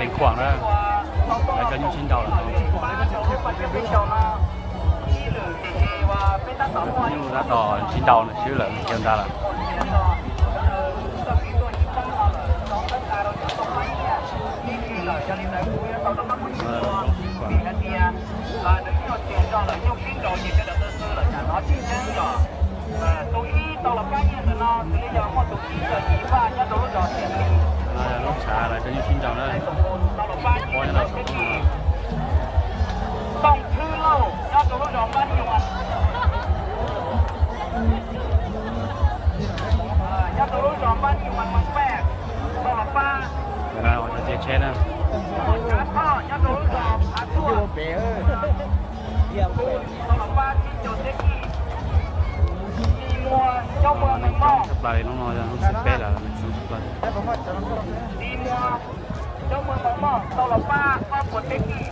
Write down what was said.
成狂啦，嚟緊要先到啦。因為那到先到呢，少量先得啦。lúc xả lại cho như xin chào đây coi nóต้องชื่อเล่าถ้าตัวรถบ้านอยู่อ่ะถ้าตัวรถบ้านอยู่มันแปลกตัวรถป้า nào cho chết chết nè พ่อถ้าตัวรถอาตัวเป๋อตัวรถป้าที่โจเซกี้มีมัวเจ้าเมืองหนึ่งหม้อ sắp lại nó nói rằng sắp bê là sắp lại มีมัวเจ้าเมืองหนึ่งหม้อตัวรถป้าครอบครัวเซกี้